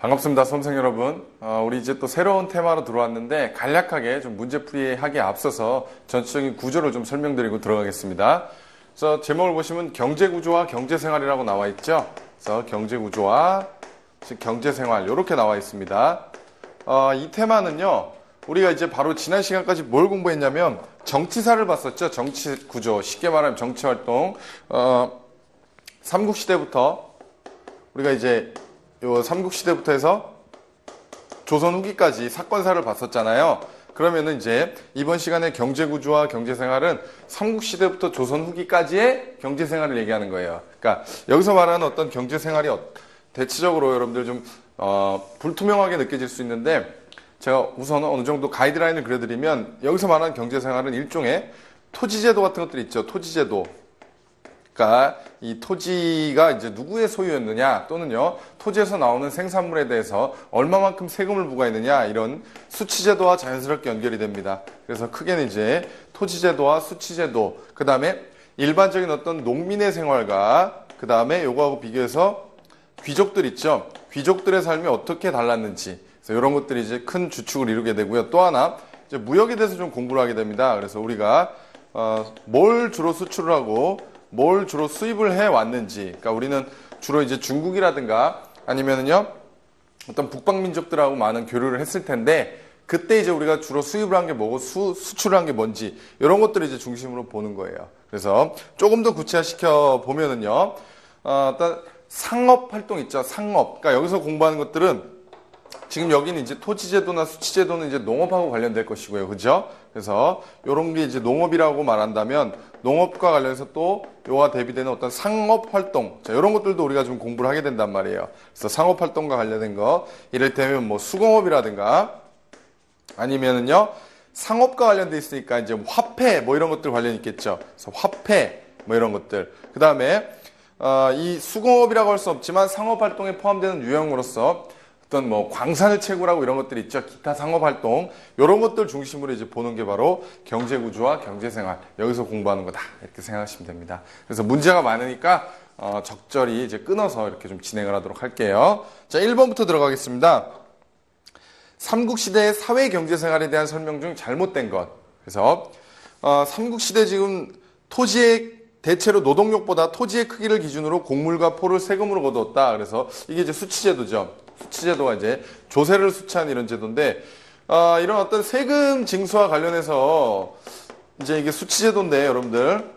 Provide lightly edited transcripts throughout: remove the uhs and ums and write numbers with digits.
반갑습니다, 수험생 여러분. 우리 이제 또 새로운 테마로 들어왔는데 간략하게 좀 문제풀이 하기에 앞서서 전체적인 구조를 좀 설명드리고 들어가겠습니다. 그래서 제목을 보시면 경제구조와 경제생활이라고 나와 있죠. 그래서 경제구조와 경제생활 이렇게 나와 있습니다. 이 테마는요, 우리가 이제 바로 지난 시간까지 뭘 공부했냐면 정치사를 봤었죠. 정치구조, 쉽게 말하면 정치활동. 삼국시대부터 우리가 이제 요 삼국시대부터 해서 조선 후기까지 사건사를 봤었잖아요. 그러면은 이제 이번 시간에 경제구조와 경제생활은 삼국시대부터 조선 후기까지의 경제생활을 얘기하는 거예요. 그러니까 여기서 말하는 어떤 경제생활이 대체적으로 여러분들 좀 불투명하게 느껴질 수 있는데, 제가 우선 어느 정도 가이드라인을 그려드리면 여기서 말하는 경제생활은 일종의 토지제도 같은 것들이 있죠. 토지제도. 그러니까 이 토지가 이제 누구의 소유였느냐, 또는요 토지에서 나오는 생산물에 대해서 얼마만큼 세금을 부과했느냐, 이런 수치제도와 자연스럽게 연결이 됩니다. 그래서 크게는 이제 토지제도와 수치제도, 그 다음에 일반적인 어떤 농민의 생활과 그 다음에 요거하고 비교해서 귀족들 있죠. 귀족들의 삶이 어떻게 달랐는지, 그래서 이런 것들이 이제 큰 주축을 이루게 되고요. 또 하나 이제 무역에 대해서 좀 공부를 하게 됩니다. 그래서 우리가 뭘 주로 수출을 하고 뭘 주로 수입을 해 왔는지, 그러니까 우리는 주로 이제 중국이라든가 아니면은요 어떤 북방 민족들하고 많은 교류를 했을 텐데, 그때 이제 우리가 주로 수입을 한 게 뭐고 수출을 한 게 뭔지, 이런 것들을 이제 중심으로 보는 거예요. 그래서 조금 더 구체화시켜 보면은요, 어떤 상업 활동 있죠. 상업. 그러니까 여기서 공부하는 것들은 지금 여기는 이제 토지제도나 수치제도는 이제 농업하고 관련될 것이고요. 그죠? 그래서 요런 게 이제 농업이라고 말한다면 농업과 관련해서 또 요와 대비되는 어떤 상업 활동. 자, 요런 것들도 우리가 좀 공부를 하게 된단 말이에요. 그래서 상업 활동과 관련된 거, 이를테면 뭐 수공업이라든가 아니면은요 상업과 관련돼 있으니까 이제 화폐 뭐 이런 것들 관련 있겠죠. 그래서 화폐 뭐 이런 것들. 그 다음에 이 수공업이라고 할 수 없지만 상업 활동에 포함되는 유형으로서 어떤 뭐 광산을 채굴하고 이런 것들이 있죠. 기타 상업활동, 이런 것들 중심으로 이제 보는 게 바로 경제구조와 경제생활, 여기서 공부하는 거다, 이렇게 생각하시면 됩니다. 그래서 문제가 많으니까 적절히 이제 끊어서 이렇게 좀 진행을 하도록 할게요. 자, 1번부터 들어가겠습니다. 삼국시대의 사회경제생활에 대한 설명 중 잘못된 것. 그래서 삼국시대 지금 토지의 대체로 노동력보다 토지의 크기를 기준으로 곡물과 포를 세금으로 거두었다. 그래서 이게 이제 수치제도죠. 수치제도가 이제 조세를 수치하는 이런 제도인데, 이런 어떤 세금 징수와 관련해서 이제 이게 수치제도인데, 여러분들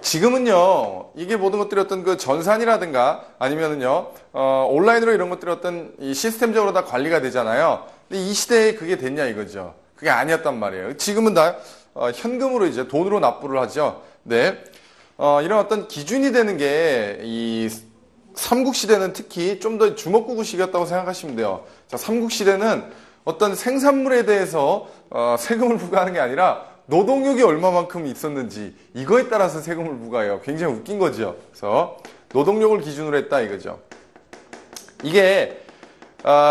지금은요 이게 모든 것들이 어떤 그 전산이라든가 아니면은요 온라인으로 이런 것들이 어떤 이 시스템적으로 다 관리가 되잖아요. 근데 이 시대에 그게 됐냐 이거죠. 그게 아니었단 말이에요. 지금은 다 현금으로 이제 돈으로 납부를 하죠. 네, 이런 어떤 기준이 되는 게 이 삼국시대는 특히 좀 더 주먹구구식이었다고 생각하시면 돼요. 자, 삼국시대는 어떤 생산물에 대해서 세금을 부과하는 게 아니라 노동력이 얼마만큼 있었는지 이거에 따라서 세금을 부과해요. 굉장히 웃긴 거죠. 그래서 노동력을 기준으로 했다 이거죠. 이게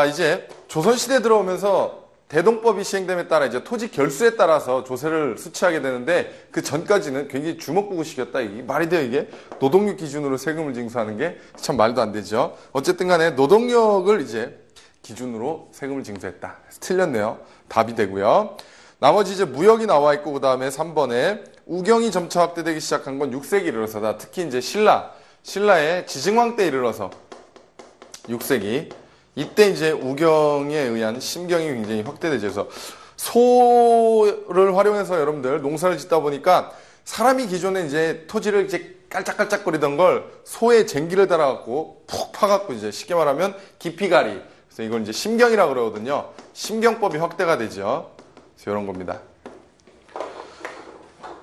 이제 조선시대 들어오면서 대동법이 시행됨에 따라 이제 토지 결수에 따라서 조세를 수치하게 되는데, 그 전까지는 굉장히 주먹구구식이었다. 이게 말이 돼요, 이게? 노동력 기준으로 세금을 징수하는 게 참 말도 안 되죠. 어쨌든 간에 노동력을 이제 기준으로 세금을 징수했다. 틀렸네요. 답이 되고요. 나머지 이제 무역이 나와 있고, 그 다음에 3번에 우경이 점차 확대되기 시작한 건 6세기 이르러서다. 특히 이제 신라의 지증왕 때 이르러서 6세기. 이때 이제 우경에 의한 심경이 굉장히 확대되죠. 그래서 소를 활용해서 여러분들 농사를 짓다 보니까 사람이 기존에 이제 토지를 이제 깔짝깔짝거리던 걸 소에 쟁기를 달아갖고 푹 파갖고 이제 쉽게 말하면 깊이가리. 그래서 이걸 이제 심경이라고 그러거든요. 심경법이 확대가 되죠. 그래서 이런 겁니다.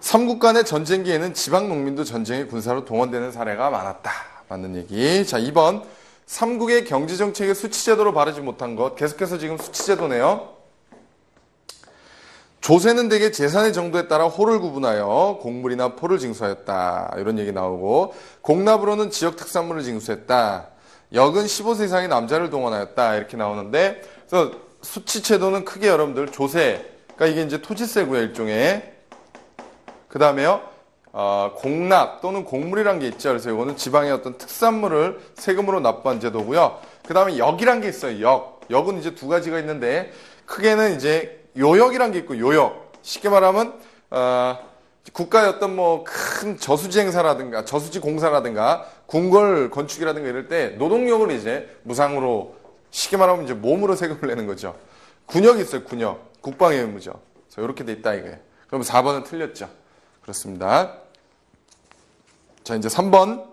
삼국 간의 전쟁기에는 지방 농민도 전쟁에 군사로 동원되는 사례가 많았다. 맞는 얘기. 자, 2번. 삼국의 경제정책의 수치제도로 바르지 못한 것. 계속해서 지금 수치제도네요. 조세는 대개 재산의 정도에 따라 호를 구분하여 곡물이나 포를 징수하였다. 이런 얘기 나오고, 공납으로는 지역 특산물을 징수했다. 역은 15세 이상의 남자를 동원하였다. 이렇게 나오는데, 그래서 수치제도는 크게 여러분들 조세, 그러니까 이게 이제 토지세고요, 일종의. 그 다음에요, 공납 또는 공물이란 게 있죠. 그래서 이거는 지방의 어떤 특산물을 세금으로 납부한 제도고요. 그 다음에 역이란 게 있어요. 역은 이제 두 가지가 있는데 크게는 이제 요역이란 게 있고 요역. 쉽게 말하면 국가의 어떤 뭐 큰 저수지 행사라든가 저수지 공사라든가 궁궐 건축이라든가 이럴 때 노동력을 이제 무상으로 쉽게 말하면 이제 몸으로 세금을 내는 거죠. 군역이 있어요. 군역. 국방의 의무죠. 그래서 이렇게 돼 있다 이거예요. 그럼 4번은 틀렸죠. 그렇습니다. 자, 이제 3번.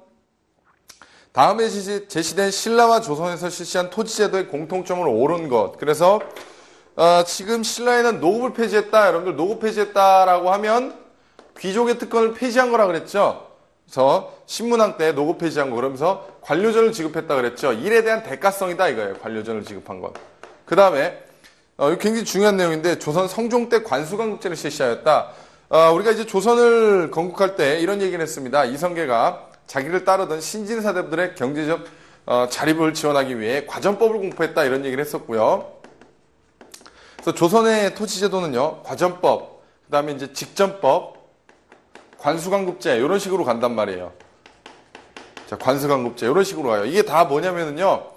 다음에 제시된 신라와 조선에서 실시한 토지제도의 공통점을 옳은 것. 그래서 지금 신라에는 노급을 폐지했다. 여러분들 노급 폐지했다라고 하면 귀족의 특권을 폐지한 거라 그랬죠. 그래서 신문왕 때 노급 폐지한 거 그러면서 관료전을 지급했다 그랬죠. 일에 대한 대가성이다 이거예요. 관료전을 지급한 건. 그 다음에 이거 굉장히 중요한 내용인데 조선 성종 때 관수강국제를 실시하였다. 우리가 이제 조선을 건국할 때 이런 얘기를 했습니다. 이성계가 자기를 따르던 신진사대부들의 경제적 자립을 지원하기 위해 과전법을 공포했다 이런 얘기를 했었고요. 그래서 조선의 토지제도는요, 과전법, 그 다음에 이제 직전법, 관수강국제 이런 식으로 간단 말이에요. 자, 관수강국제 이런 식으로 가요. 이게 다 뭐냐면은요,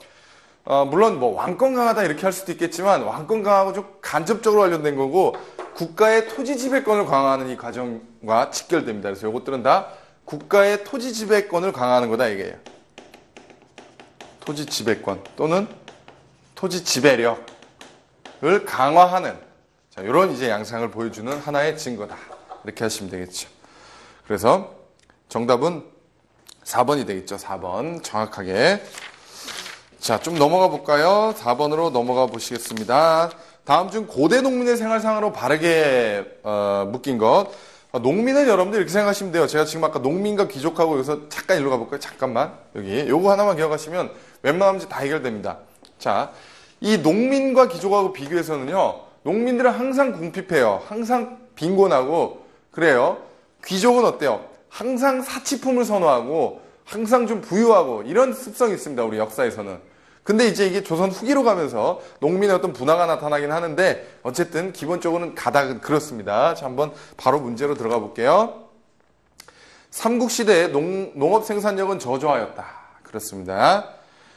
물론 뭐 왕권 강화다 이렇게 할 수도 있겠지만 왕권 강화하고 좀 간접적으로 관련된 거고 국가의 토지 지배권을 강화하는 이 과정과 직결됩니다. 그래서 이것들은 다 국가의 토지 지배권을 강화하는 거다 이게요. 토지 지배권 또는 토지 지배력을 강화하는 자, 이런 이제 양상을 보여주는 하나의 증거다. 이렇게 하시면 되겠죠. 그래서 정답은 4번이 되겠죠. 4번 정확하게. 자, 좀 넘어가 볼까요? 4번으로 넘어가 보시겠습니다. 다음 중 고대 농민의 생활상으로 바르게 묶인 것. 농민은 여러분들 이렇게 생각하시면 돼요. 제가 지금 아까 농민과 귀족하고 여기서 잠깐 일로 가볼까요? 잠깐만. 여기 요거 하나만 기억하시면 웬만하면 다 해결됩니다. 자, 이 농민과 귀족하고 비교해서는요. 농민들은 항상 궁핍해요. 항상 빈곤하고 그래요. 귀족은 어때요? 항상 사치품을 선호하고 항상 좀 부유하고 이런 습성이 있습니다. 우리 역사에서는. 근데 이제 이게 조선 후기로 가면서 농민의 어떤 분화가 나타나긴 하는데 어쨌든 기본적으로는 가닥은 그렇습니다. 자, 한번 바로 문제로 들어가 볼게요. 삼국시대의 농업 생산력은 저조하였다. 그렇습니다.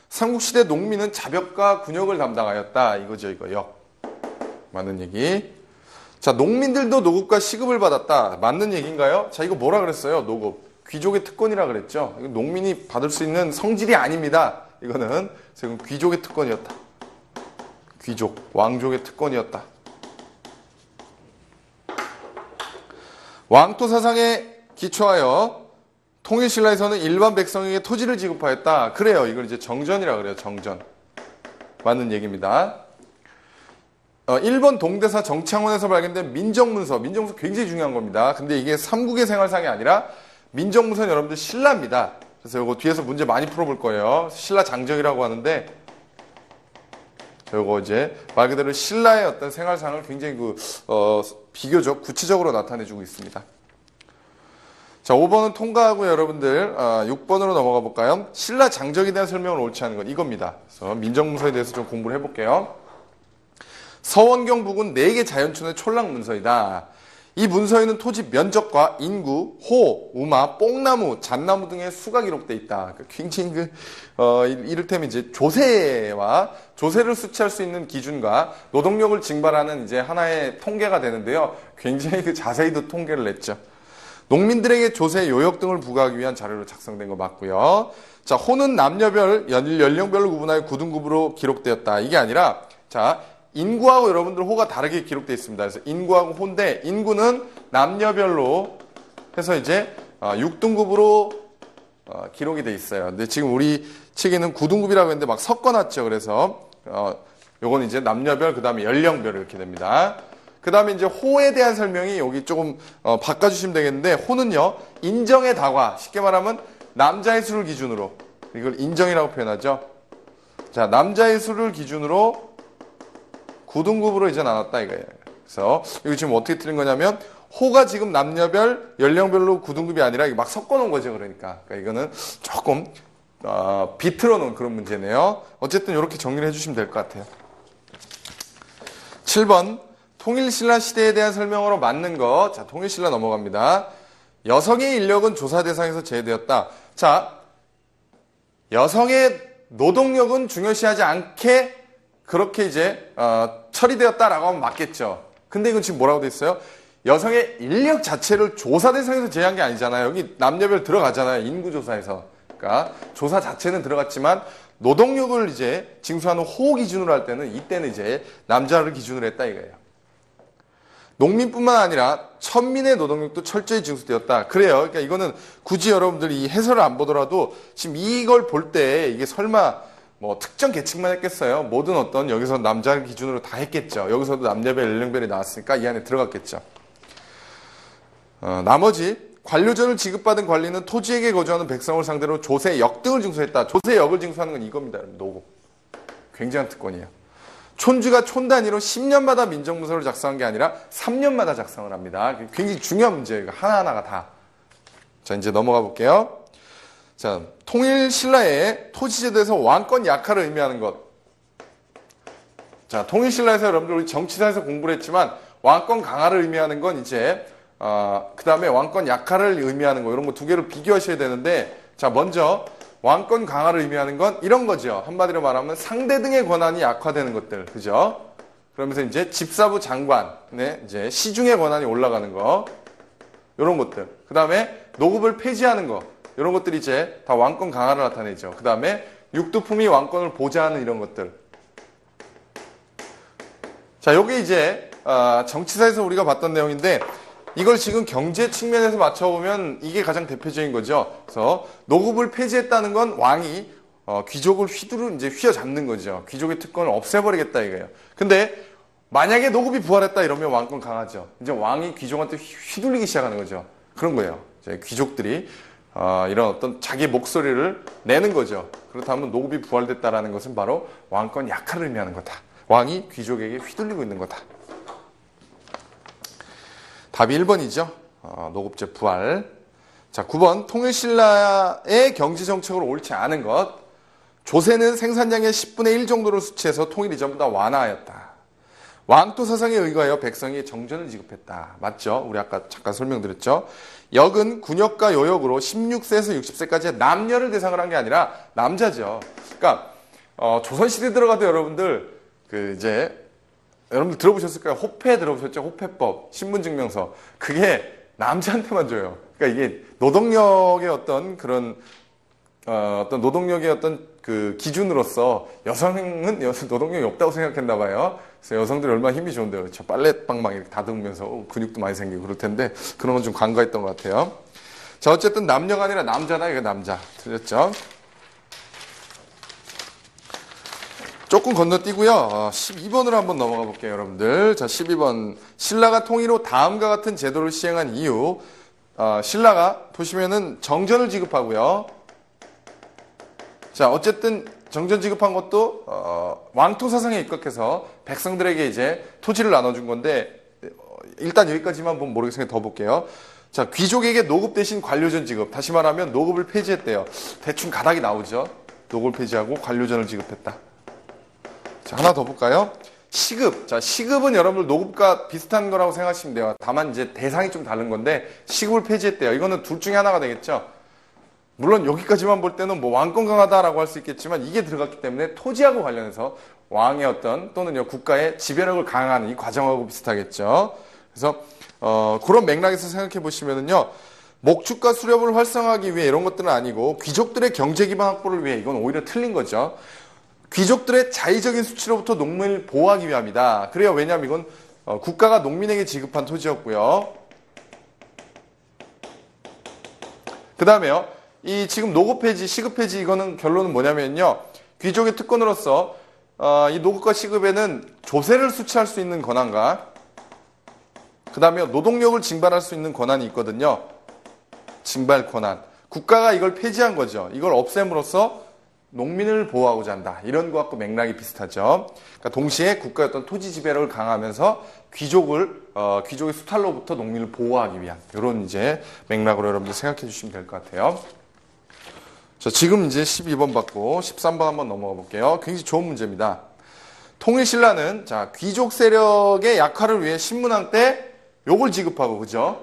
삼국시대 농민은 자벽과 군역을 담당하였다. 이거죠, 이거요. 맞는 얘기. 자, 농민들도 노급과 시급을 받았다. 맞는 얘기인가요? 자, 이거 뭐라 그랬어요? 노급. 귀족의 특권이라 그랬죠. 농민이 받을 수 있는 성질이 아닙니다. 이거는 지금 귀족의 특권이었다. 귀족, 왕족의 특권이었다. 왕토 사상에 기초하여 통일신라에서는 일반 백성에게 토지를 지급하였다. 그래요. 이걸 이제 정전이라 그래요. 정전. 맞는 얘기입니다. 일본 동대사 정창원에서 발견된 민정문서. 민정문서 굉장히 중요한 겁니다. 근데 이게 삼국의 생활상이 아니라 민정문서는 여러분들 신라입니다. 그래서 이거 뒤에서 문제 많이 풀어볼 거예요. 신라 장정이라고 하는데 이거 이제 말 그대로 신라의 어떤 생활상을 굉장히 비교적 구체적으로 나타내주고 있습니다. 자, 5번은 통과하고요, 여러분들. 6번으로 넘어가 볼까요? 신라 장정에 대한 설명을 옳지 않은 것 이겁니다. 그래서 민정문서에 대해서 좀 공부를 해볼게요. 서원경 북은 4개 자연촌의 촌락 문서이다. 이 문서에는 토지 면적과 인구, 호, 우마, 뽕나무, 잣나무 등의 수가 기록돼 있다. 굉장히 이를테면 이제 조세를 수치할 수 있는 기준과 노동력을 징발하는 이제 하나의 통계가 되는데요. 굉장히 자세히도 통계를 냈죠. 농민들에게 조세, 요역 등을 부과하기 위한 자료로 작성된 거 맞고요. 자, 호는 남녀별, 연령별로 구분하여 구등급으로 기록되었다. 이게 아니라 자, 인구하고 여러분들 호가 다르게 기록되어 있습니다. 그래서 인구하고 호인데 인구는 남녀별로 해서 이제 6등급으로 기록이 돼 있어요. 근데 지금 우리 책에는 9등급이라고 했는데 막 섞어놨죠. 그래서 요건 이제 남녀별 그다음에 연령별 이렇게 됩니다. 그다음에 이제 호에 대한 설명이 여기 조금 바꿔주시면 되겠는데 호는요 인정의 다과 쉽게 말하면 남자의 수를 기준으로 이걸 인정이라고 표현하죠. 자, 남자의 수를 기준으로 9등급으로 이제 나눴다 이거예요. 그래서 이거 지금 어떻게 틀린 거냐면 호가 지금 남녀별, 연령별로 9등급이 아니라 막 섞어놓은 거죠. 그러니까 이거는 조금 비틀어 놓은 그런 문제네요. 어쨌든 이렇게 정리를 해주시면 될 것 같아요. 7번 통일신라 시대에 대한 설명으로 맞는 것. 자, 통일신라 넘어갑니다. 여성의 인력은 조사 대상에서 제외되었다. 자, 여성의 노동력은 중요시하지 않게 그렇게 이제 처리되었다라고 하면 맞겠죠. 근데 이건 지금 뭐라고 돼 있어요? 여성의 인력 자체를 조사 대상에서 제외한 게 아니잖아요. 여기 남녀별 들어가잖아요. 인구조사에서. 그러니까 조사 자체는 들어갔지만 노동력을 이제 징수하는 호호 기준으로 할 때는 이때는 이제 남자를 기준으로 했다 이거예요. 농민뿐만 아니라 천민의 노동력도 철저히 징수되었다. 그래요. 그러니까 이거는 굳이 여러분들이 이 해설을 안 보더라도 지금 이걸 볼 때 이게 설마 뭐 특정 계층만 했겠어요? 모든 어떤 여기서 남자를 기준으로 다 했겠죠. 여기서도 남녀별 연령별이 나왔으니까 이 안에 들어갔겠죠. 나머지 관료전을 지급받은 관리는 토지에게 거주하는 백성을 상대로 조세역 등을 징수했다. 조세역을 징수하는 건 이겁니다. 노고. 굉장한 특권이에요. 촌주가 촌 단위로 10년마다 민정문서를 작성한 게 아니라 3년마다 작성을 합니다. 굉장히 중요한 문제예요. 하나하나가 다. 자, 이제 넘어가 볼게요. 자, 통일 신라의 토지제도에서 왕권 약화를 의미하는 것. 자, 통일 신라에서 여러분들 우리 정치사에서 공부를 했지만 왕권 강화를 의미하는 건 이제 그 다음에 왕권 약화를 의미하는 거 이런 거 두 개를 비교하셔야 되는데 자, 먼저 왕권 강화를 의미하는 건 이런 거죠. 한마디로 말하면 상대 등의 권한이 약화되는 것들. 그죠? 그러면서 이제 집사부 장관의 이제 시중의 권한이 올라가는 거. 이런 것들. 그 다음에 노급을 폐지하는 거. 이런 것들이 이제 다 왕권 강화를 나타내죠. 그 다음에 육두품이 왕권을 보좌하는 이런 것들. 자, 요게 이제 정치사에서 우리가 봤던 내용인데 이걸 지금 경제 측면에서 맞춰보면 이게 가장 대표적인 거죠. 그래서 노급을 폐지했다는 건 왕이 귀족을 이제 휘어잡는 거죠. 귀족의 특권을 없애버리겠다 이거예요. 근데 만약에 노급이 부활했다 이러면 왕권 강하죠. 이제 왕이 귀족한테 휘둘리기 시작하는 거죠. 그런 거예요. 이제 귀족들이 이런 어떤 자기 목소리를 내는 거죠. 그렇다면 노급이 부활됐다라는 것은 바로 왕권 약화를 의미하는 거다. 왕이 귀족에게 휘둘리고 있는 거다. 답이 1번이죠. 노급제 부활. 자, 9번. 통일신라의 경제정책으로 옳지 않은 것. 조세는 생산량의 10분의 1 정도를 수치해서 통일이 전부 다 완화하였다. 왕토 사상에 의거하여 백성이 정전을 지급했다. 맞죠? 우리 아까 잠깐 설명드렸죠. 역은 군역과 요역으로 16세에서 60세까지 남녀를 대상으로 한 게 아니라 남자죠. 그러니까 조선시대 들어가도 여러분들 여러분들 들어보셨을까요? 호패 들어보셨죠? 호패법, 신분증명서. 그게 남자한테만 줘요. 그러니까 이게 노동력의 어떤 그런, 어떤 노동력의 어떤 그 기준으로서 여성은 노동력이 없다고 생각했나 봐요. 그래서 여성들이 얼마나 힘이 좋은데요. 그렇죠? 빨랫방 막 이렇게 다듬으면서 근육도 많이 생기고 그럴 텐데 그런 건 좀 간과했던 것 같아요. 자, 어쨌든 남녀가 아니라 남자다. 이거 남자. 틀렸죠? 조금 건너뛰고요. 12번으로 한번 넘어가 볼게요, 여러분들. 자, 12번. 신라가 통일 후 다음과 같은 제도를 시행한 이유. 신라가 보시면은 정전을 지급하고요. 자, 어쨌든 정전 지급한 것도 왕토 사상에 입각해서 백성들에게 이제 토지를 나눠준 건데 일단 여기까지만 보면 모르겠으니까 더 볼게요. 자, 귀족에게 노급 대신 관료전 지급. 다시 말하면 노급을 폐지했대요. 대충 가닥이 나오죠. 노급을 폐지하고 관료전을 지급했다. 자, 하나 더 볼까요? 시급. 자, 시급은 여러분들 노급과 비슷한 거라고 생각하시면 돼요. 다만 이제 대상이 좀 다른 건데 시급을 폐지했대요. 이거는 둘 중에 하나가 되겠죠. 물론 여기까지만 볼 때는 뭐 왕권 강하다라고 할 수 있겠지만 이게 들어갔기 때문에 토지하고 관련해서 왕의 어떤 또는요 국가의 지배력을 강화하는 이 과정하고 비슷하겠죠. 그래서 그런 맥락에서 생각해 보시면은요. 목축과 수렵을 활성화하기 위해 이런 것들은 아니고 귀족들의 경제 기반 확보를 위해 이건 오히려 틀린 거죠. 귀족들의 자의적인 수치로부터 농민을 보호하기 위함이다. 그래요. 왜냐하면 이건 국가가 농민에게 지급한 토지였고요. 그 다음에요. 이 지금 노급 폐지, 시급 폐지 이거는 결론은 뭐냐면요. 귀족의 특권으로서 이 노급과 시급에는 조세를 수취할 수 있는 권한과 그 다음에 노동력을 징발할 수 있는 권한이 있거든요. 징발 권한. 국가가 이걸 폐지한 거죠. 이걸 없앰으로써 농민을 보호하고자 한다. 이런 것과 맥락이 비슷하죠. 그러니까 동시에 국가의 어떤 토지 지배력을 강화하면서 귀족의 수탈로부터 농민을 보호하기 위한 이런 이제 맥락으로 여러분들 생각해 주시면 될 것 같아요. 자, 지금 이제 12번 받고 13번 한번 넘어가 볼게요. 굉장히 좋은 문제입니다. 통일신라는 자, 귀족 세력의 약화를 위해 신문왕 때 요걸 지급하고 그죠?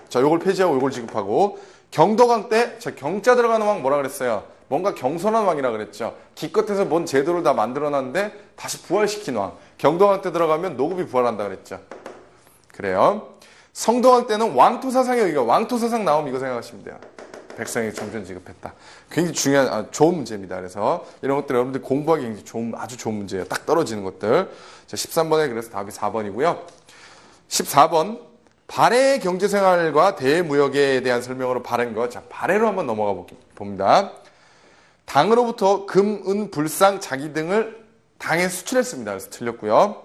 자, 요걸 폐지하고 요걸 지급하고 경도강 때 자, 경자 들어가는 왕 뭐라 그랬어요? 뭔가 경선한 왕이라 그랬죠. 기껏해서 뭔 제도를 다 만들어놨는데 다시 부활시킨 왕. 경도강 때 들어가면 노급이 부활한다 그랬죠. 그래요. 성도왕 때는 왕토사상이 여기가 왕토사상 나오면 이거 생각하시면 돼요. 백성에게 정전 지급했다. 굉장히 중요한 좋은 문제입니다. 그래서 이런 것들 여러분들 공부하기 굉장히 좋은 아주 좋은 문제예요. 딱 떨어지는 것들. 자, 13번에 그래서 답이 4번이고요. 14번 발해의 경제생활과 대무역에 대한 설명으로 발해인 거. 자, 발해로 한번 넘어가 봅니다. 당으로부터 금, 은, 불상, 자기 등을 당에 수출했습니다. 그래서 틀렸고요.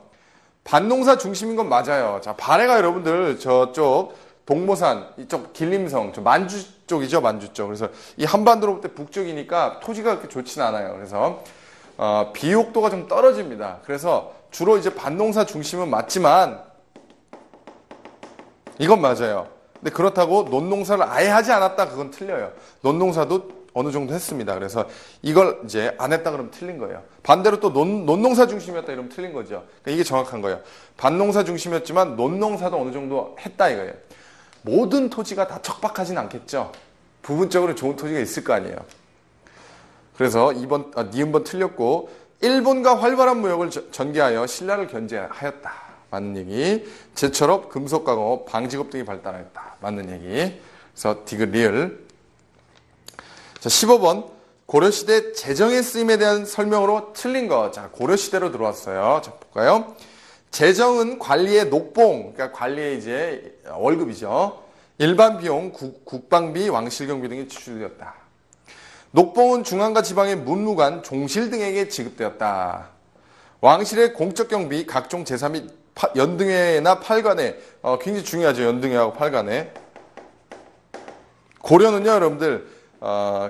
밭농사 중심인 건 맞아요. 자, 발해가 여러분들 저쪽 동모산, 이쪽 길림성, 저 만주 쪽이죠, 만주 쪽. 그래서 이 한반도로부터 북쪽이니까 토지가 그렇게 좋지는 않아요. 그래서 비옥도가 좀 떨어집니다. 그래서 주로 이제 밭농사 중심은 맞지만 이건 맞아요. 근데 그렇다고 논농사를 아예 하지 않았다, 그건 틀려요. 논농사도 어느 정도 했습니다. 그래서 이걸 이제 안 했다 그러면 틀린 거예요. 반대로 또 논농사 중심이었다 이러면 틀린 거죠. 그러니까 이게 정확한 거예요. 밭농사 중심이었지만 논농사도 어느 정도 했다 이거예요. 모든 토지가 다 척박하진 않겠죠. 부분적으로 좋은 토지가 있을 거 아니에요. 그래서 니은번 틀렸고 1번과 활발한 무역을 전개하여 신라를 견제하였다. 맞는 얘기. 제철업, 금속가공업, 방직업 등이 발달하였다. 맞는 얘기. 그래서 디귿 리을. 자, 15번 고려시대 재정의 쓰임에 대한 설명으로 틀린 거. 자, 고려시대로 들어왔어요. 자, 볼까요? 재정은 관리의 녹봉, 그러니까 관리의 이제 월급이죠. 일반 비용, 국방비, 왕실경비 등이 지출되었다. 녹봉은 중앙과 지방의 문무관, 종실 등에게 지급되었다. 왕실의 공적 경비, 각종 제사 및 연등회나 팔관회, 굉장히 중요하죠. 연등회하고 팔관회. 고려는요, 여러분들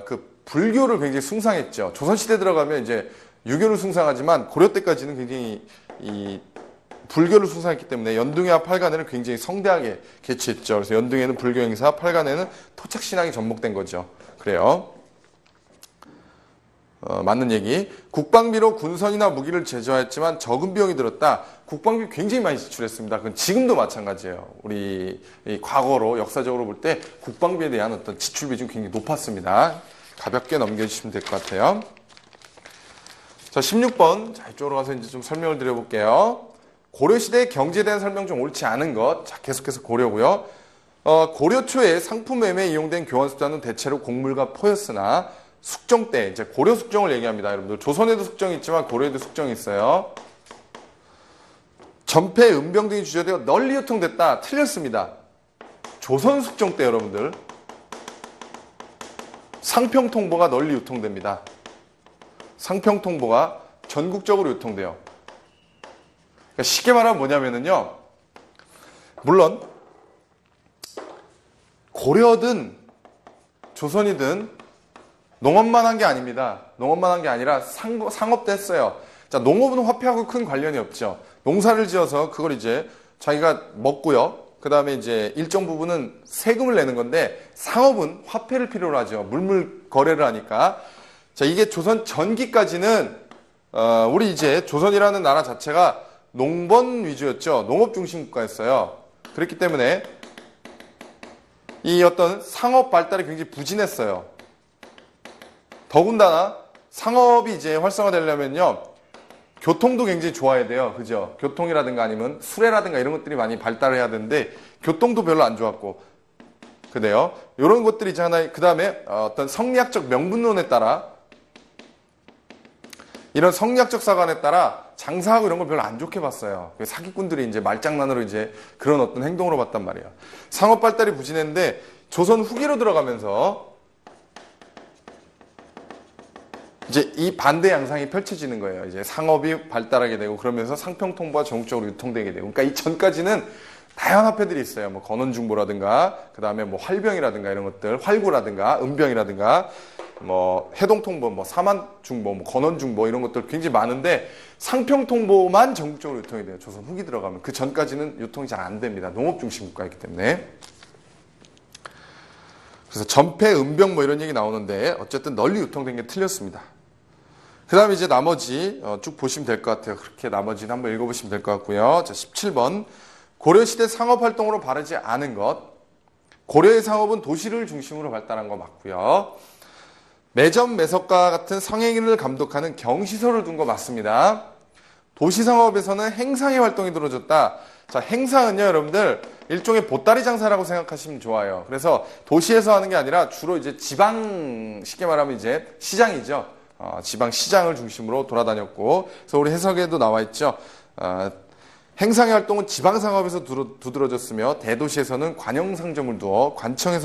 그 불교를 굉장히 숭상했죠. 조선시대 들어가면 이제 유교를 숭상하지만 고려 때까지는 굉장히 이 불교를 숭상했기 때문에 연등회와 팔관회를 굉장히 성대하게 개최했죠. 그래서 연등회는 불교 행사, 팔관회는 토착 신앙이 접목된 거죠. 그래요. 맞는 얘기. 국방비로 군선이나 무기를 제조했지만 적은 비용이 들었다. 국방비 굉장히 많이 지출했습니다. 그건 지금도 마찬가지예요. 우리 과거로 역사적으로 볼 때 국방비에 대한 어떤 지출 비중이 굉장히 높았습니다. 가볍게 넘겨주시면 될 것 같아요. 자, 16번. 자, 이쪽으로 가서 이제 좀 설명을 드려볼게요. 고려시대의 경제에 대한 설명 좀 옳지 않은 것. 자, 계속해서 고려고요. 고려 초에 상품 매매에 이용된 교환 숫자는 대체로 곡물과 포였으나 숙정 때, 이제 고려 숙정을 얘기합니다. 여러분들. 조선에도 숙정이 있지만 고려에도 숙정이 있어요. 전폐, 은병 등이 주저되어 널리 유통됐다. 틀렸습니다. 조선 숙정 때 여러분들. 상평통보가 널리 유통됩니다. 상평통보가 전국적으로 유통돼요. 그러니까 쉽게 말하면 뭐냐면요. 물론 고려든 조선이든 농업만 한 게 아닙니다. 농업만 한 게 아니라 상업도 했어요. 자, 농업은 화폐하고 큰 관련이 없죠. 농사를 지어서 그걸 이제 자기가 먹고요. 그 다음에 이제 일정 부분은 세금을 내는 건데 상업은 화폐를 필요로 하죠. 물물 거래를 하니까. 자, 이게 조선 전기까지는 우리 이제 조선이라는 나라 자체가 농번 위주였죠. 농업 중심 국가였어요. 그렇기 때문에 이 어떤 상업 발달이 굉장히 부진했어요. 더군다나 상업이 이제 활성화되려면요. 교통도 굉장히 좋아야 돼요. 그죠? 교통이라든가 아니면 수레라든가 이런 것들이 많이 발달해야 되는데 교통도 별로 안 좋았고. 그래요. 이런 것들이 이제 하나의, 그 다음에 어떤 성리학적 명분론에 따라 이런 성리학적 사관에 따라 장사하고 이런 걸 별로 안 좋게 봤어요. 사기꾼들이 이제 말장난으로 이제 그런 어떤 행동으로 봤단 말이에요. 상업 발달이 부진했는데 조선 후기로 들어가면서 이제 이 반대 양상이 펼쳐지는 거예요. 이제 상업이 발달하게 되고 그러면서 상평통보가 전국적으로 유통되게 되고. 그러니까 이 전까지는 다양한 화폐들이 있어요. 뭐 건원중보라든가, 그 다음에 뭐 활병이라든가 이런 것들, 활구라든가, 은병이라든가, 뭐 해동통보, 뭐 사만중보, 뭐 건원중보 이런 것들 굉장히 많은데 상평통보만 전국적으로 유통이 돼요. 조선 후기 들어가면. 그 전까지는 유통이 잘 안 됩니다. 농업 중심 국가이기 때문에. 그래서 전폐, 은병 뭐 이런 얘기 나오는데 어쨌든 널리 유통된 게 틀렸습니다. 그 다음에 이제 나머지 쭉 보시면 될 것 같아요. 그렇게 나머지는 한번 읽어보시면 될 것 같고요. 자, 17번. 고려시대 상업활동으로 바르지 않은 것. 고려의 상업은 도시를 중심으로 발달한 거 맞고요. 매점, 매석과 같은 성행위를 감독하는 경시설을 둔 거 맞습니다. 도시상업에서는 행상의 활동이 들어졌다. 자, 행상은요, 여러분들, 일종의 보따리 장사라고 생각하시면 좋아요. 그래서 도시에서 하는 게 아니라 주로 이제 지방, 쉽게 말하면 이제 시장이죠. 지방 시장을 중심으로 돌아다녔고, 그래서 우리 해석에도 나와 있죠. 행상의 활동은 지방상업에서 두드러졌으며, 대도시에서는 관영상점을 두어 관청의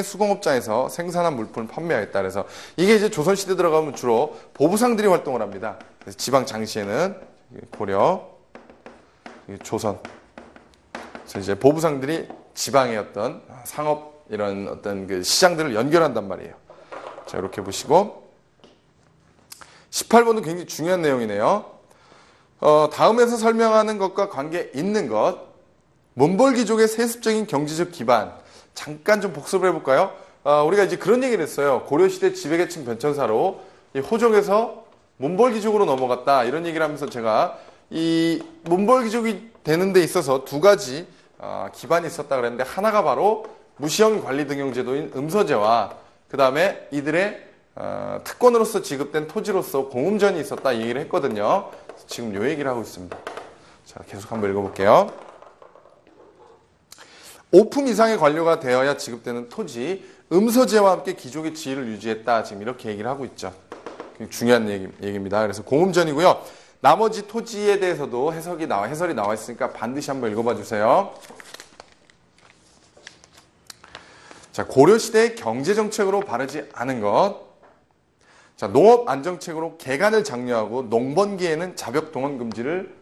수공업장에서 생산한 물품을 판매하였다. 그래서 이게 이제 조선시대 들어가면 주로 보부상들이 활동을 합니다. 그래서 지방 장시에는 고려, 조선. 그래서 이제 보부상들이 지방의 어떤 상업, 이런 어떤 그 시장들을 연결한단 말이에요. 자, 이렇게 보시고. 18번도 굉장히 중요한 내용이네요. 다음에서 설명하는 것과 관계 있는 것. 문벌귀족의 세습적인 경제적 기반. 잠깐 좀 복습을 해볼까요? 우리가 이제 그런 얘기를 했어요. 고려시대 지배계층 변천사로 이 호족에서 문벌귀족으로 넘어갔다. 이런 얘기를 하면서 제가 이 문벌귀족이 되는 데 있어서 두 가지 기반이 있었다 그랬는데, 하나가 바로 무시형 관리 등용제도인 음서제와 그 다음에 이들의 특권으로서 지급된 토지로서 공음전이 있었다, 이 얘기를 했거든요. 지금 요 얘기를 하고 있습니다. 자, 계속 한번 읽어볼게요. 5품 이상의 관료가 되어야 지급되는 토지, 음서제와 함께 귀족의 지위를 유지했다. 지금 이렇게 얘기를 하고 있죠. 중요한 얘기입니다. 그래서 공음전이고요. 나머지 토지에 대해서도 해설이 나와 있으니까 반드시 한번 읽어봐 주세요. 자, 고려시대의 경제정책으로 바르지 않은 것. 자, 농업 안정책으로 개간을 장려하고 농번기에는 자벽 동원 금지를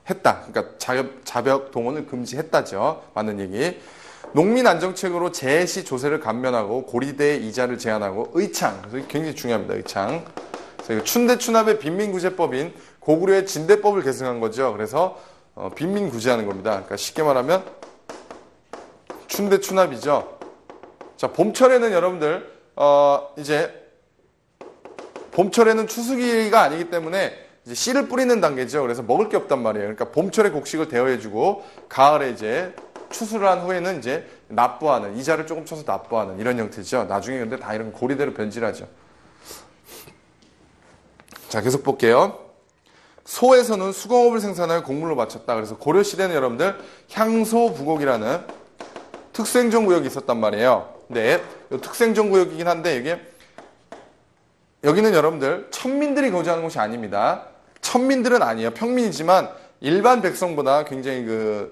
했다. 그러니까 자벽 동원을 금지했다죠. 맞는 얘기. 농민 안정책으로 재시 조세를 감면하고 고리대의 이자를 제한하고 의창. 그래서 굉장히 중요합니다. 의창. 그래서 춘대춘합의 빈민구제법인 고구려의 진대법을 계승한 거죠. 그래서 빈민구제하는 겁니다. 그러니까 쉽게 말하면 춘대춘합이죠. 자, 봄철에는 여러분들 이제 봄철에는 추수기가 아니기 때문에 이제 씨를 뿌리는 단계죠. 그래서 먹을 게 없단 말이에요. 그러니까 봄철에 곡식을 대여해주고 가을에 이제 추수를 한 후에는 이제 납부하는, 이자를 조금 쳐서 납부하는 이런 형태죠. 나중에 근데 다 이런 고리대로 변질하죠. 자, 계속 볼게요. 소에서는 수공업을 생산하여 곡물로 바쳤다. 그래서 고려시대는 여러분들 향소부곡이라는 특수행정구역이 있었단 말이에요. 근데 이 특수행정구역이긴 한데 여기는 여러분들 천민들이 거주하는 곳이 아닙니다. 천민들은 아니에요. 평민이지만 일반 백성보다 굉장히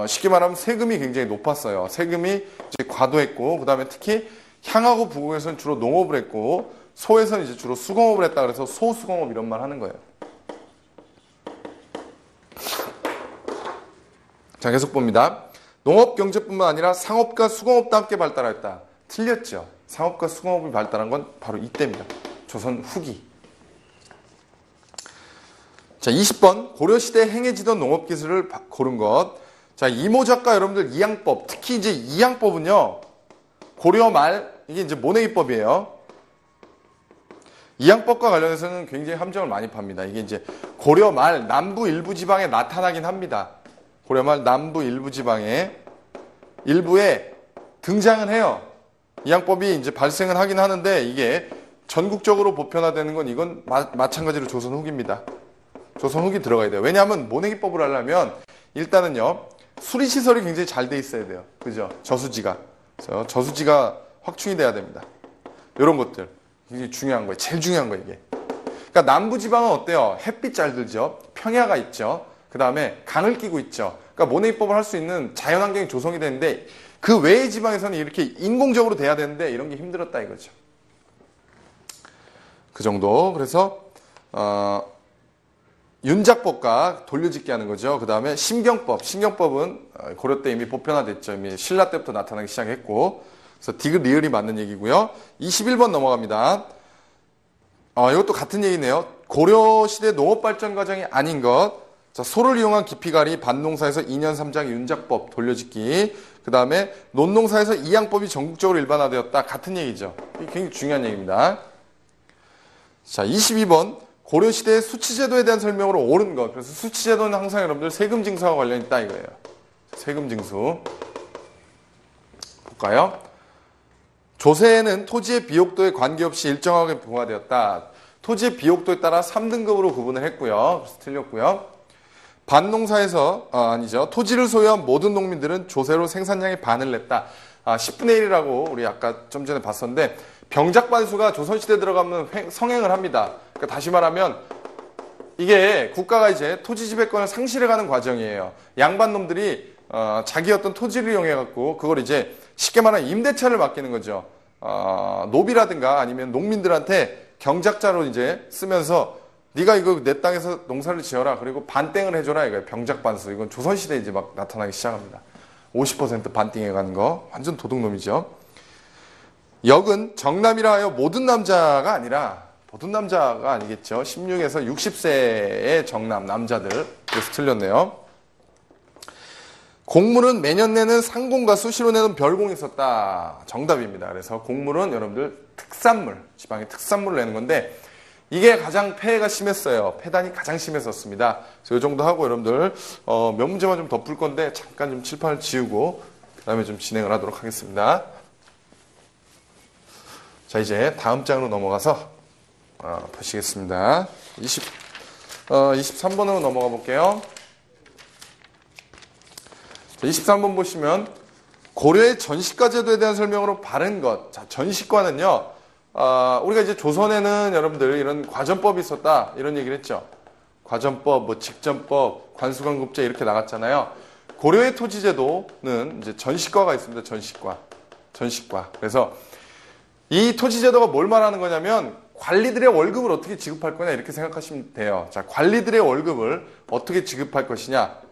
쉽게 말하면 세금이 굉장히 높았어요. 세금이 이제 과도했고, 그 다음에 특히 향하고 부곡에서는 주로 농업을 했고, 소에서는 이제 주로 수공업을 했다. 그래서 소수공업 이런 말 하는 거예요. 자, 계속 봅니다. 농업 경제뿐만 아니라 상업과 수공업도 함께 발달했다. 틀렸죠. 상업과 수공업이 발달한 건 바로 이때입니다. 조선 후기. 자, 20번 고려시대 행해지던 농업기술을 고른 것. 자, 이모작가 여러분들 이양법, 특히 이제 이양법은요, 고려 말, 이게 이제 모내기법이에요. 이양법과 관련해서는 굉장히 함정을 많이 팝니다. 이게 이제 고려 말 남부 일부 지방에 나타나긴 합니다. 고려 말 남부 일부 지방에 일부에 등장은 해요. 이양법이 이제 발생은 하긴 하는데 이게 전국적으로 보편화되는 건 이건 마찬가지로 조선 후기입니다. 조선 후기 들어가야 돼요. 왜냐하면 모내기법을 하려면 일단은요, 수리시설이 굉장히 잘 돼 있어야 돼요. 그죠? 저수지가. 그래서 저수지가 확충이 돼야 됩니다. 이런 것들. 굉장히 중요한 거예요. 제일 중요한 거예요, 이게. 그러니까 남부지방은 어때요? 햇빛 잘 들죠? 평야가 있죠? 그 다음에 강을 끼고 있죠? 그러니까 모내기법을 할 수 있는 자연환경이 조성이 되는데 그 외의 지방에서는 이렇게 인공적으로 돼야 되는데 이런 게 힘들었다 이거죠. 그 정도. 그래서 윤작법과 돌려짓기 하는 거죠. 그 다음에 심경법. 심경법은 고려 때 이미 보편화됐죠. 이미 신라 때부터 나타나기 시작했고. 그래서 디귿 리을이 맞는 얘기고요. 21번 넘어갑니다. 이것도 같은 얘기네요. 고려시대 농업발전 과정이 아닌 것. 자, 소를 이용한 기피갈이 반농사에서 2년 3장 윤작법 돌려짓기. 그 다음에 논농사에서 이양법이 전국적으로 일반화되었다. 같은 얘기죠. 이게 굉장히 중요한 얘기입니다. 자, 22번. 고려시대의 수치제도에 대한 설명으로 옳은 것. 그래서 수치제도는 항상 여러분들 세금징수와 관련이 있다 이거예요. 세금징수. 볼까요? 조세에는 토지의 비옥도에 관계없이 일정하게 부과되었다. 토지의 비옥도에 따라 3등급으로 구분을 했고요. 그래서 틀렸고요. 반농사에서 아니죠. 토지를 소유한 모든 농민들은 조세로 생산량의 반을 냈다. 10분의 1이라고 우리 아까 좀 전에 봤었는데 병작반수가 조선시대 들어가면 성행을 합니다. 그러니까 다시 말하면 이게 국가가 이제 토지 지배권을 상실해가는 과정이에요. 양반놈들이 자기 어떤 토지를 이용해갖고 그걸 이제 쉽게 말하면 임대차를 맡기는 거죠. 노비라든가 아니면 농민들한테 경작자로 이제 쓰면서 네가 이거 내 땅에서 농사를 지어라. 그리고 반땡을 해줘라. 이거예요. 병작반수. 이건 조선시대에 이제 막 나타나기 시작합니다. 50% 반띵해 가는 거. 완전 도둑놈이죠. 역은 정남이라 하여 모든 남자가 아니라 모든 남자가 아니겠죠. 16에서 60세의 정남 남자들. 그래서 틀렸네요. 곡물은 매년 내는 상공과 수시로 내는 별공이 있었다. 정답입니다. 그래서 곡물은 여러분들 특산물, 지방의 특산물을 내는 건데 이게 가장 폐해가 심했어요. 폐단이 가장 심했었습니다. 그래서 이 정도 하고 여러분들 몇 문제만 좀 더 풀 건데 잠깐 좀 칠판을 지우고 그 다음에 좀 진행을 하도록 하겠습니다. 자, 이제 다음 장으로 넘어가서 보시겠습니다. 23번으로 넘어가 볼게요. 23번 보시면 고려의 전시과 제도에 대한 설명으로 바른 것. 자, 전시과는요. 우리가 이제 조선에는 여러분들 이런 과전법이 있었다. 이런 얘기를 했죠. 과전법, 뭐 직전법, 관수관급제 이렇게 나갔잖아요. 고려의 토지제도는 이제 전시과가 있습니다. 전시과. 그래서 이 토지제도가 뭘 말하는 거냐면 관리들의 월급을 어떻게 지급할 거냐 이렇게 생각하시면 돼요. 자, 관리들의 월급을 어떻게 지급할 것이냐.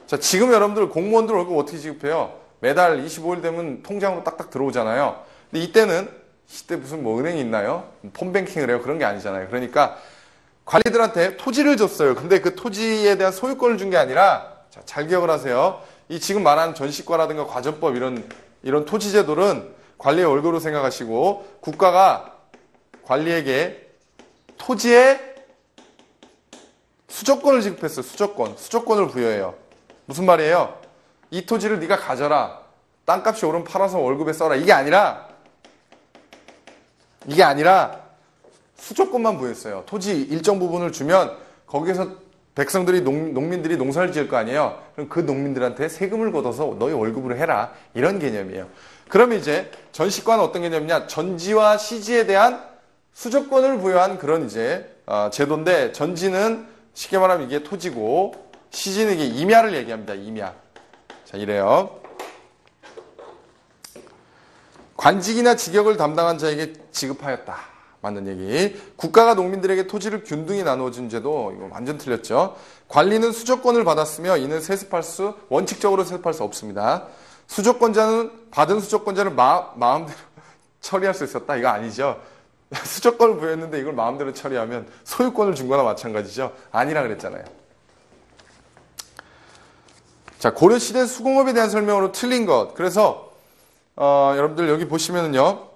자, 지금 여러분들 공무원들 월급 어떻게 지급해요? 매달 25일 되면 통장으로 딱딱 들어오잖아요. 근데 이때 무슨 뭐 은행이 있나요? 폰뱅킹을 해요? 그런 게 아니잖아요. 그러니까 관리들한테 토지를 줬어요. 근데 그 토지에 대한 소유권을 준 게 아니라, 자, 잘 기억을 하세요. 이 지금 말하는 전시과라든가 과전법 이런 토지제도는 관리의 월급으로 생각하시고 국가가 관리에게 토지의 수조권을 지급했어요. 수조권을 부여해요. 무슨 말이에요? 이 토지를 네가 가져라. 땅값이 오르면 팔아서 월급에 써라. 이게 아니라 수조권만 부여했어요. 토지 일정 부분을 주면 거기에서 백성들이 농민들이 농사를 지을 거 아니에요. 그럼 그 농민들한테 세금을 걷어서 너희 월급으로 해라. 이런 개념이에요. 그러면 이제 전시과는 어떤 개념이냐? 전지와 시지에 대한 수조권을 부여한 그런 이제 제도인데 전지는 쉽게 말하면 이게 토지고 시지는 이게 임야를 얘기합니다. 임야. 자, 이래요. 관직이나 직역을 담당한 자에게 지급하였다. 맞는 얘기. 국가가 농민들에게 토지를 균등히 나누어준 제도, 이거 완전 틀렸죠. 관리는 수조권을 받았으며 이는 원칙적으로 세습할 수 없습니다. 수조권자는 받은 수조권자를 마음대로 처리할 수 있었다. 이거 아니죠. 수조권을 부여했는데 이걸 마음대로 처리하면 소유권을 준 거나 마찬가지죠. 아니라 그랬잖아요. 자, 고려시대 수공업에 대한 설명으로 틀린 것. 그래서 여러분들 여기 보시면은요.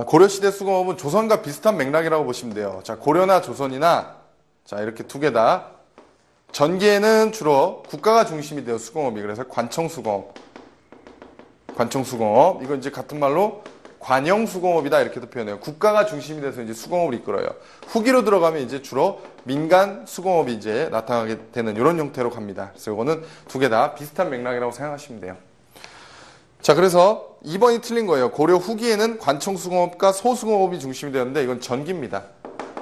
고려시대 수공업은 조선과 비슷한 맥락이라고 보시면 돼요. 자, 고려나 조선이나 자, 이렇게 두 개 다 전기에는 주로 국가가 중심이 돼요. 수공업이. 그래서 관청수공업. 이건 이제 같은 말로 관영수공업이다 이렇게도 표현해요. 국가가 중심이 돼서 이제 수공업을 이끌어요. 후기로 들어가면 이제 주로 민간 수공업이 이제 나타나게 되는 이런 형태로 갑니다. 그래서 이거는 두 개 다 비슷한 맥락이라고 생각하시면 돼요. 자, 그래서 2번이 틀린 거예요. 고려 후기에는 관청수공업과 소수공업이 중심이 되었는데 이건 전기입니다.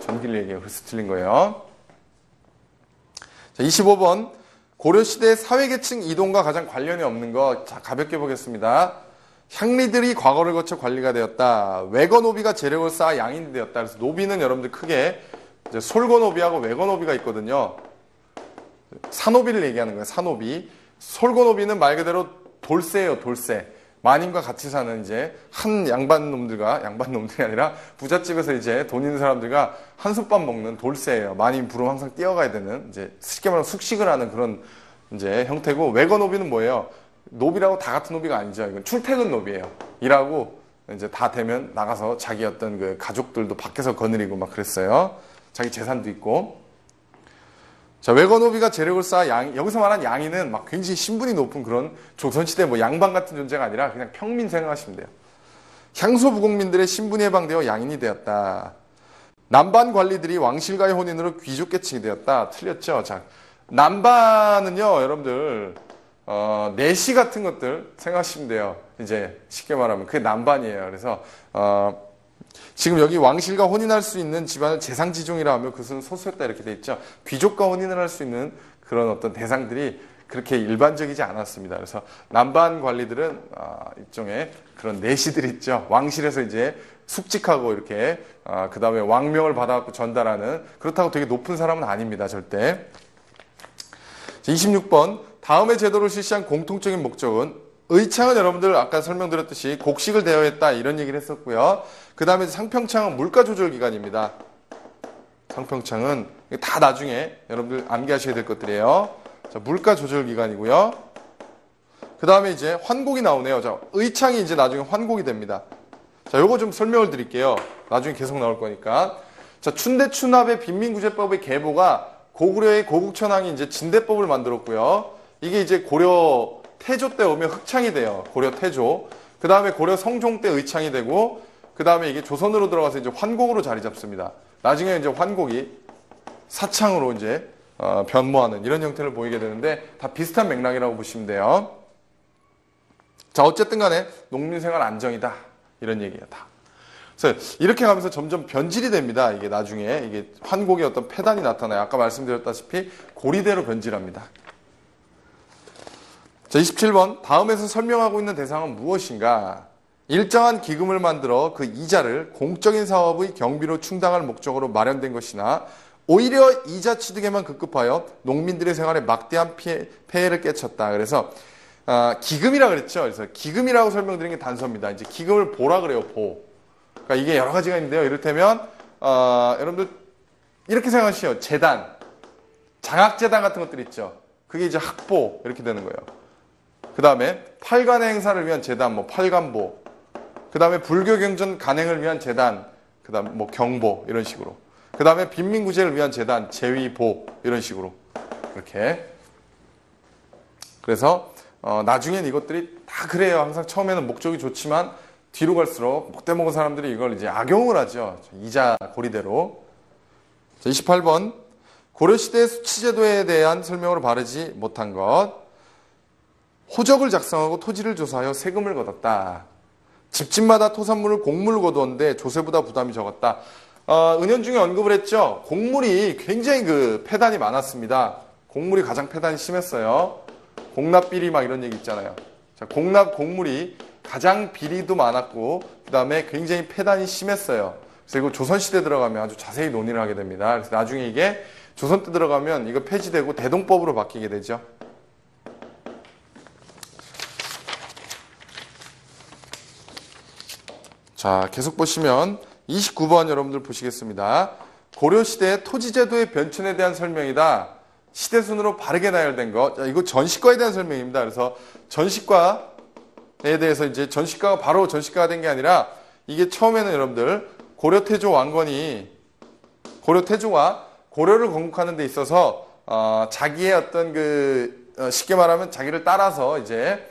전기를 얘기해요. 그래서 틀린 거예요. 자, 25번. 고려시대 사회계층 이동과 가장 관련이 없는 거. 자, 가볍게 보겠습니다. 향리들이 과거를 거쳐 관리가 되었다. 외거노비가 재력을 쌓아 양인이 되었다. 그래서 노비는 여러분들 크게 이제 솔거노비하고 외거노비가 있거든요. 사노비를 얘기하는 거예요. 사노비. 솔거노비는 말 그대로 돌세예요. 돌세. 마님과 같이 사는 이제 한 양반놈들이 아니라 부잣집에서 이제 돈 있는 사람들과 한솥밥 먹는 돌세예요. 마님 부름 항상 뛰어가야 되는 이제 쉽게 말하면 숙식을 하는 그런 이제 형태고, 외거노비는 뭐예요? 노비라고 다 같은 노비가 아니죠. 이건 출퇴근 노비예요. 일하고 이제 다 되면 나가서 자기 어떤 그 가족들도 밖에서 거느리고 막 그랬어요. 자기 재산도 있고. 자, 외건오비가 재력을 쌓아 여기서 말한 양인은 막 굉장히 신분이 높은 그런 조선시대 뭐 양반 같은 존재가 아니라 그냥 평민 생각하시면 돼요. 향소 부국민들의 신분이 해방되어 양인이 되었다. 남반 관리들이 왕실과의 혼인으로 귀족계층이 되었다. 틀렸죠? 자, 남반은요, 여러분들, 내시 같은 것들 생각하시면 돼요. 이제 쉽게 말하면 그게 남반이에요. 그래서, 지금 여기 왕실과 혼인할 수 있는 집안을 재상지종이라 하면 그것은 소수였다 이렇게 돼 있죠. 귀족과 혼인을 할 수 있는 그런 어떤 대상들이 그렇게 일반적이지 않았습니다. 그래서 남반 관리들은 일종의 그런 내시들 있죠. 왕실에서 이제 숙직하고 이렇게 그 다음에 왕명을 받아갖고 전달하는, 그렇다고 되게 높은 사람은 아닙니다. 절대. 26번 다음의 제도를 실시한 공통적인 목적은, 의창은 여러분들 아까 설명드렸듯이 곡식을 대여했다 이런 얘기를 했었고요. 그 다음에 상평창은 물가 조절 기관입니다. 상평창은 다 나중에 여러분들 암기하셔야 될 것들이에요. 자, 물가 조절 기관이고요. 그 다음에 이제 환곡이 나오네요. 자, 의창이 이제 나중에 환곡이 됩니다. 자, 요거 좀 설명을 드릴게요. 나중에 계속 나올 거니까. 자, 춘대춘합의 빈민구제법의 계보가 고구려의 고국천왕이 이제 진대법을 만들었고요. 이게 이제 고려 태조 때 오면 흑창이 돼요. 고려 태조. 그 다음에 고려 성종 때 의창이 되고, 그 다음에 이게 조선으로 들어가서 이제 환곡으로 자리 잡습니다. 나중에 이제 환곡이 사창으로 이제 변모하는 이런 형태를 보이게 되는데 다 비슷한 맥락이라고 보시면 돼요. 자, 어쨌든 간에 농민생활 안정이다 이런 얘기예요. 다. 그래서 이렇게 가면서 점점 변질이 됩니다. 이게 나중에 이게 환곡의 어떤 폐단이 나타나요. 아까 말씀드렸다시피 고리대로 변질합니다. 자, 27번 다음에서 설명하고 있는 대상은 무엇인가? 일정한 기금을 만들어 그 이자를 공적인 사업의 경비로 충당할 목적으로 마련된 것이나 오히려 이자 취득에만 급급하여 농민들의 생활에 막대한 폐해를 끼쳤다. 그래서 기금이라 그랬죠. 그래서 기금이라고 설명드린 게 단서입니다. 이제 기금을 보라 그래요. 보. 그러니까 이게 여러 가지가 있는데요. 이를테면 여러분들 이렇게 생각하시죠. 재단, 장학재단 같은 것들 있죠. 그게 이제 학보 이렇게 되는 거예요. 그 다음에 팔관의 행사를 위한 재단, 뭐 팔관보. 그 다음에 불교 경전 간행을 위한 재단, 그 다음에 뭐 경보 이런 식으로. 그 다음에 빈민구제를 위한 재단, 재위보 이런 식으로. 이렇게. 그래서 나중엔 이것들이 다 그래요. 항상 처음에는 목적이 좋지만 뒤로 갈수록 못돼 먹은 사람들이 이걸 이제 악용을 하죠. 이자 고리대로. 28번 고려시대의 수치제도에 대한 설명으로 바르지 못한 것. 호적을 작성하고 토지를 조사하여 세금을 걷었다. 집집마다 토산물을 곡물을 거두었는데 조세보다 부담이 적었다. 은연중에 언급을 했죠. 곡물이 굉장히 그 폐단이 많았습니다. 곡물이 가장 폐단이 심했어요. 공납비리 막 이런 얘기 있잖아요. 자, 곡물이 가장 비리도 많았고 그 다음에 굉장히 폐단이 심했어요. 그래서 이거 조선시대 들어가면 아주 자세히 논의를 하게 됩니다. 그래서 나중에 이게 조선 때 들어가면 이거 폐지되고 대동법으로 바뀌게 되죠. 자, 계속 보시면 29번 여러분들 보시겠습니다. 고려시대의 토지제도의 변천에 대한 설명이다. 시대순으로 바르게 나열된 것. 자, 이거 전시과에 대한 설명입니다. 그래서 전시과에 대해서 이제 전시과가 바로 전시과가 된 게 아니라 이게 처음에는 여러분들 고려태조 왕건이 고려태조가 고려를 건국하는 데 있어서 자기의 어떤 쉽게 말하면 자기를 따라서 이제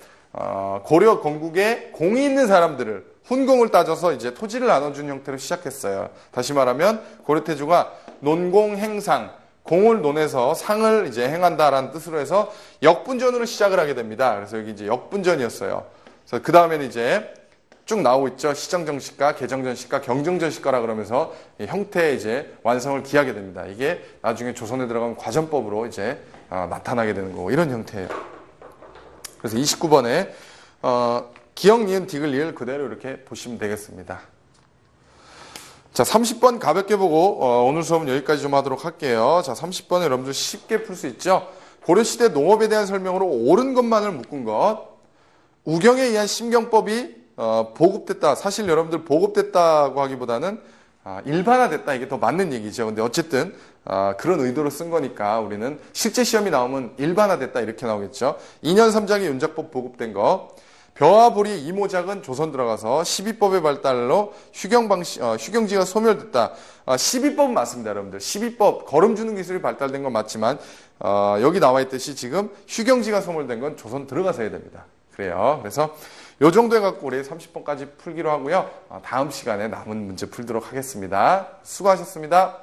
고려 건국에 공이 있는 사람들을 훈공을 따져서 이제 토지를 나눠준 형태로 시작했어요. 다시 말하면 고려태조가 논공행상, 공을 논해서 상을 이제 행한다라는 뜻으로 해서 역분전으로 시작을 하게 됩니다. 그래서 여기 이제 역분전이었어요. 그래서 그 다음에는 이제 쭉 나오고 있죠. 시정정시가, 개정전시가, 경정전시가라 그러면서 형태의 이제 완성을 기하게 됩니다. 이게 나중에 조선에 들어간 과전법으로 이제 나타나게 되는 거고 이런 형태예요. 그래서 29번에 기역, 니은, 디귿, 리을 그대로 이렇게 보시면 되겠습니다. 자, 30번 가볍게 보고 오늘 수업은 여기까지 좀 하도록 할게요. 자, 30번에 여러분들 쉽게 풀 수 있죠. 고려시대 농업에 대한 설명으로 옳은 것만을 묶은 것. 우경에 의한 심경법이 보급됐다. 사실 여러분들 보급됐다고 하기보다는 일반화됐다. 이게 더 맞는 얘기죠. 근데 어쨌든 그런 의도로 쓴 거니까 우리는 실제 시험이 나오면 일반화됐다 이렇게 나오겠죠. 2년 3장의 윤작법 보급된 거. 벼와 보리 이모작은 조선 들어가서 12법의 발달로 휴경지가 소멸됐다. 12법은 맞습니다, 여러분들. 12법, 걸음 주는 기술이 발달된 건 맞지만 여기 나와 있듯이 지금 휴경지가 소멸된 건 조선 들어가서 해야 됩니다. 그래요. 그래서 요 정도 해갖고 우리 30번까지 풀기로 하고요. 다음 시간에 남은 문제 풀도록 하겠습니다. 수고하셨습니다.